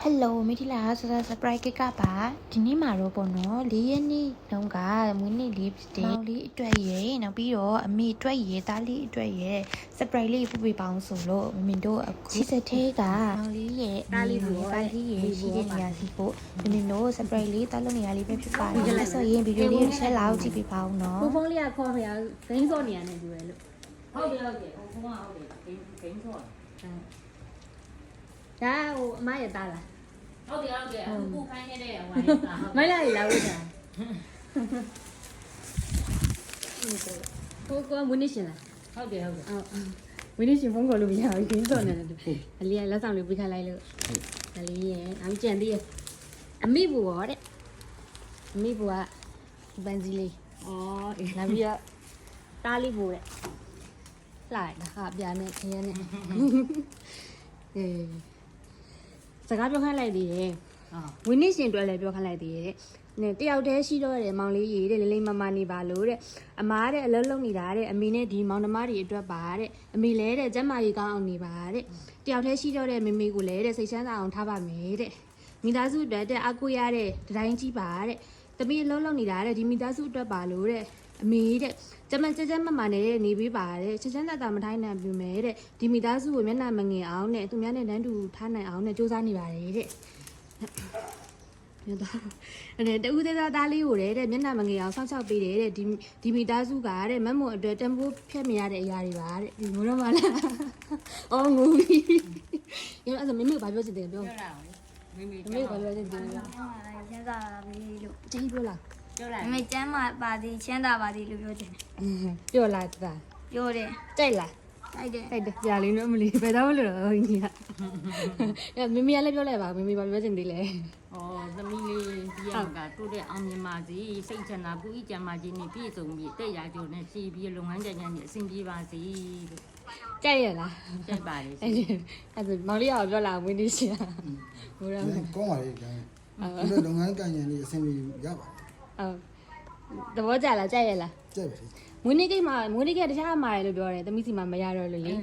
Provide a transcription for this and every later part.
Hello မိထီလာဆဆ surprise ကပါဒီနေ့မှာတော့ပေါ့နော်၄ရက်နေ့တုန်းကမွေးနေ့လေးဖြစ်တယ်။နောက်လေးအတွက်ရယ်နောက်ပြီးတော့အမေအတွက်ရယ်သားလေးအတွက်ရယ် surprise လေးပို့ပေးပါအောင်ဆိုလို့မင်တို့အခုချစ်စသေးကနောက်လေးရယ်သားလေးရယ်ရှိတဲ့နေရာစီဖို့မင်တို့ surprise လေးသားလုံးနေရာလေးပဲဖြစ်ပါတယ်။အဲ့ဆိုရင်ဗီဒီယိုလေးကို share လောက်ကြည့်ပေးပါဦးနော်။ဖုန်းလေးကခေါ်ဖျားဂိမ်းစော့နေရတယ်တူတယ်လို့။ဟုတ်တယ်ဖုန်းကဟုတ်တယ်ဂိမ်းဆော့။ဒါဟိုအမရတာလား။ဟုတ်တယ်အခုခိုင်းနေတဲ့ဝိုင်းတာ။မိုင်းလိုက်လာဦးတာ။ကိုမွေးနေရှင်လား။ဟုတ်တယ်။မွေးနေရှင်ဖုန်းခေါ်လို့မရဘူးဂိမ်းစော့နေတယ်တူ။အလေးကလက်ဆောင်လေးပေးခိုင်းလိုက်လို့။အလေးရဲ့အမကြံသေးရဲ့။အမိဘူရောတဲ့အမိဘူကပန်းစည်းလေး။အော်လာပြီးတော့တားလေးဘူတဲ့။လိုက်ဟာပြာနဲ့ခရမ်းနဲ့စကားပြောခိုင်းလိုက်သေးတယ်ဝင်းနေရှင်တွဲလည်းပြောခိုင်းလိုက်သေးတယ်နဲ့တယောက်တည်းရှိတော့တယ်မောင်လေးရေတဲ့လေးလေးမမနေပါလို့တဲ့အမားတဲ့အလုံးလုံးနေတာတဲ့အမေနဲ့ဒီမောင်နှမတွေအတွက်ပါတဲ့အမေလည်းတဲ့ကျမကြီးကောင်းအောင်နေပါတဲ့တယောက်တည်းရှိတော့တဲ့မေမေကိုလည်းတဲ့စိတ်ချမ်းသာအောင်ထားပါမယ်တဲ့မိသားစုအတွက်တဲ့အကူရတဲ့တတိုင်းကြီးပါတဲ့တမီးအလုံးလုံးနေတာတဲ့ဒီမိသားစုအတွက်ပါလို့တဲ့အမေတဲ့ကျမကြမမနဲ့နေပေးပါတဲ့ချစ်ချမ်းသာသာမထိုင်းနိုင်ပြီမဲ့တဲ့ဒီမိသားစုကိုမျက်နှာမငင်အောင်နဲ့သူများနဲ့တန်းတူထားနိုင်အောင်နဲ့စူးစမ်းနေပါတယ်တဲ့အဲ့တူသေးသားသားလေးကိုတဲ့မျက်နှာမငင်အောင်စောင့်ရှောက်ပေးတယ်တဲ့ဒီမိသားစုကတဲ့မမွန်အတွက်တန်ဖိုးဖြတ်မရတဲ့အရာတွေပါတဲ့ဒီငိုတော့မလားအော်ငိုပြီအဲ့ဒါမမေဘာပြောချင်တယ်ပြောတာမိမိမမေဘာပြောချင်တယ်ချမ်းသာပါပြီလို့ ကြည့်ပြောလားပြောလိုက်မမေကျမ်းမာပါသည်ချမ်းသာပါသည်လို့ပြောချင်တယ်ပြောလားတာပြောတယ်ကြိုက်လားတိုက်တယ်တိုက်တယ်ကြာလေးနော်မလီဘယ်တော့မလို့တော့ညီကအဲ့မမေကလည်းပြောလိုက်ပါမမေဘာပြောချင်သေးလဲ။အော်သမီးလေးဒီရကတိုးတဲ့အောင်မြင်ပါစေစိတ်ချမ်းသာကိုဤကြမ်းမာခြင်းနဲ့ပြည့်စုံပြီးတဲ့ရာကျိုးနဲ့ရှိပြီးလုပ်ငန်းကြံကြံနဲ့အဆင်ပြေပါစေလို့ကြိုက်ရလားကြိုက်ပါလေအဲ့ဒါမောင်လေးကပြောလာဝင်းနေရှင်ဘိုးရမယ်ကောင်းပါလေကျောင်းဒီလုပ်ငန်းကံဉာဏ်လေးအဆင်ပြေရပါတယ်သဘောကျလားကြိုက်ရလားကြိုက်ပါလေမွေးနေ့ကိတ်တခြားမှာရလို့ပြောတယ်သမီးစီမှာမရတော့လို့လေ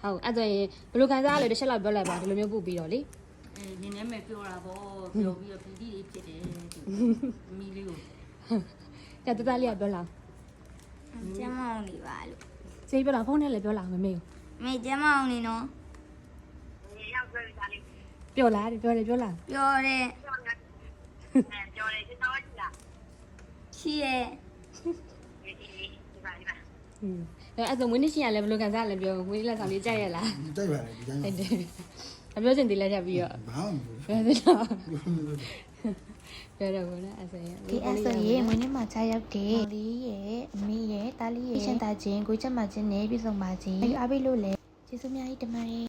ဟုတ်အဲ့ဆိုရင်ဘယ်လိုခံစားရလဲတစ်ချက်လောက်ပြောလိုက်ပါဒီလိုမျိုးပို့ပြီးတော့လေနင်းနေမဲ့ပြောတာပေါ့ပြောပြီးတော့ပြည်တိလေးဖြစ်တယ်သမီးလေးကိုကြတသားလေးကပြောလာကျမ်းမာအောင်နေပါလို့စိတ်ပြောလာဖုန်းနဲ့လည်းပြောလာမမေကိုမေကျမ်းမာအောင်နေနော်ပြောလာတယ်ပြောလာပြောတယ်ပြောတယ်ကျွန်တော်ကြည့်လားရှိရဲ့အဲ့ဆိုမွေးနေ့ရှင်ကလည်းဘယ်လိုခံစားရလဲပြောမွေးနေ့လက်ဆောင်လေးကြိုက်ရလားကြိုက်ပါလေဒီတိုင်းဟုတ်တယ်အပြောချင်သေးလဲထပ်ပြီးတော့ဘာမှမပြောသေးတော့ပြောတော့ဘောနော်အဲ့ဆိုရင်ဒီအဲ့ဆိုရင်မွေးနေ့မှာခြားရောက်တယ်လေးရဲ့အမေရဲ့သားလေးရဲ့ရှန်တာချင်းကိုချက်မှချင်းနဲ့ပြည့်စုံပါခြင်းအားပေးလို့လည်းကျေးဇူးများကြီးတင်ပါတယ်